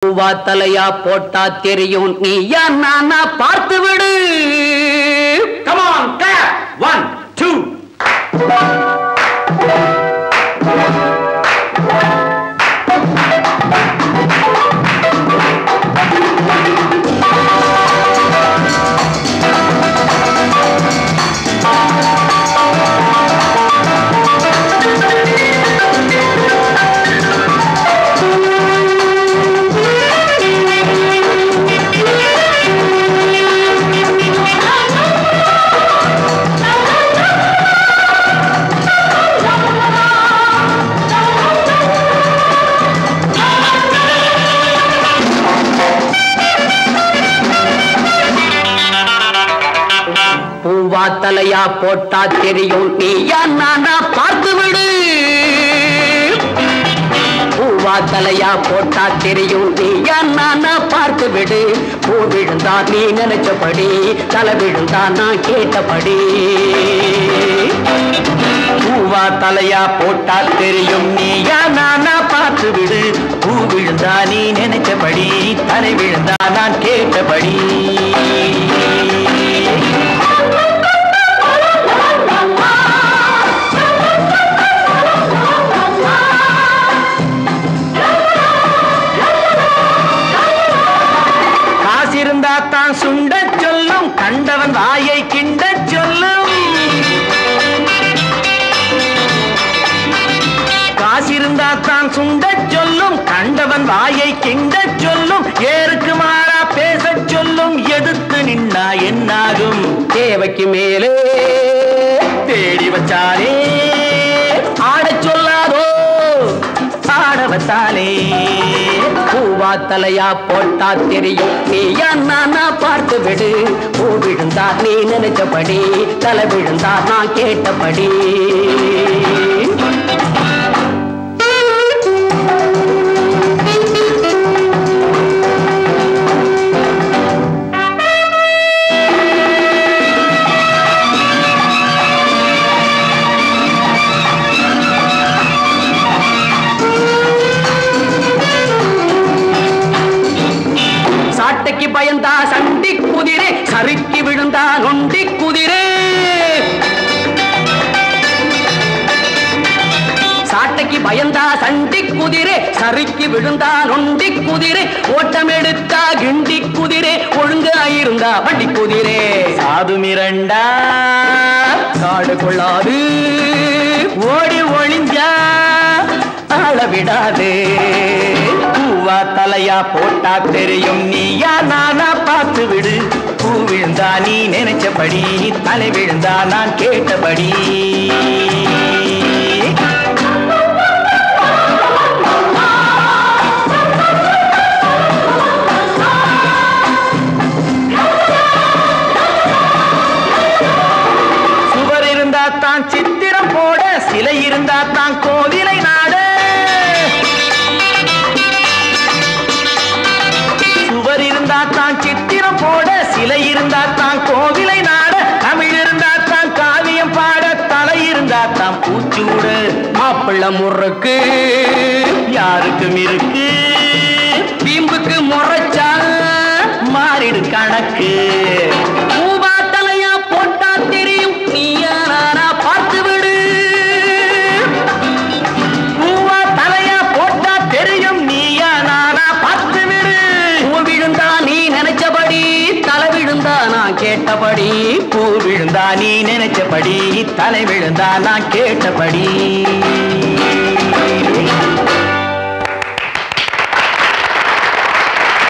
பூவா தலையா போட்டா தெரியும் நீயா நானா பார்த்து விடு. Come on, clap. 1, 2. பூவா தலையா போட்டா தெரியும் நீயா நானா பார்த்து விடு. பூவா தலையா போட்டா தெரியும் நீயா நானா பார்த்து விடு. பூ விழுந்தா நீ நினைச்சபடி, தலை விழுந்தா நான் கேட்டபடி. பூவா தலையா போட்டா தெரியும் நீயா நானா பார்த்து விடு. பூ விழுந்தா நீ நினைச்சபடி, தலை விழுந்தா நான் கேட்டபடி. காசிருந்தா தான் சுண்ட சொல்லும், கண்டவன் வாயை கிண்ட சொல்லும். காசிருந்தா தான் சுண்ட சொல்லும், கண்டவன் வாயை கிண்ட சொல்லும். ஏருக்கு மாறா பேச சொல்லும், எதிர்த்து நின்னா என்னாகும். தேவைக்கு மேலே தேடி வச்சாலே ஆடச் சொல்லாதோ, ஆட வச்சாலே. பூவா தலையா போட்டா தெரியும் நீயா நானா பார்த்து விடு. பூ விழுந்தா நீ நினைச்சபடி, தலை விழுந்தா நான் கேட்டபடி. சாட்டைக்கு பயந்தா சண்டி குதிரை, சறுக்கி விழுந்தா நொண்டி குதிரை. சாட்டைக்கு பயந்தா சண்டி குதிரை, சறுக்கி விழுந்தா நொண்டி குதிரை. ஓட்டம் எடுத்தா கிண்டி குதிரை, ஒழுங்காயிருந்தா வண்டி குதிரை. சாது மிரண்டா காடு கொள்ளாது, ஓடி ஒளிஞ்சா ஆள விடாது. பூவா தலையா போட்டா தெரியும் நீயா நானா பார்த்து விடு. பூ விழுந்தா நீ நினைச்சபடி, தலை விழுந்தா நான் கேட்டபடி. சுவர் இருந்தா தான் சித்திரம் போட, சிலை இருந்தா தான் கோவிலை நாட. சுவர் இருந்தா தான் சித்திரம் போட, சிலை இருந்தா தான் கோவிலை நாட. தமிழ் இருந்தா தான் காவியம் பாட, தலை இருந்தா தான் பூச்சூட. மாப்பிள்ள முறுக்கு யாருக்கும் இருக்கு, வீம்புக்கு முறைச்சா மாறிடு கணக்கு. பூவா தலையா போட்டா தெரியும் நீயா நானா பார்த்து விடு. பூவா தலையா போட்டா தெரியும் நீயா நானா பார்த்து விடு. பூ விழுந்தா நீ நினைச்சபடி, தலை விழுந்தா நான் கேட்டபடி. பூ விழுந்தா நீ நினைச்சபடி, தலை விழுந்தா நான் கேட்டபடி.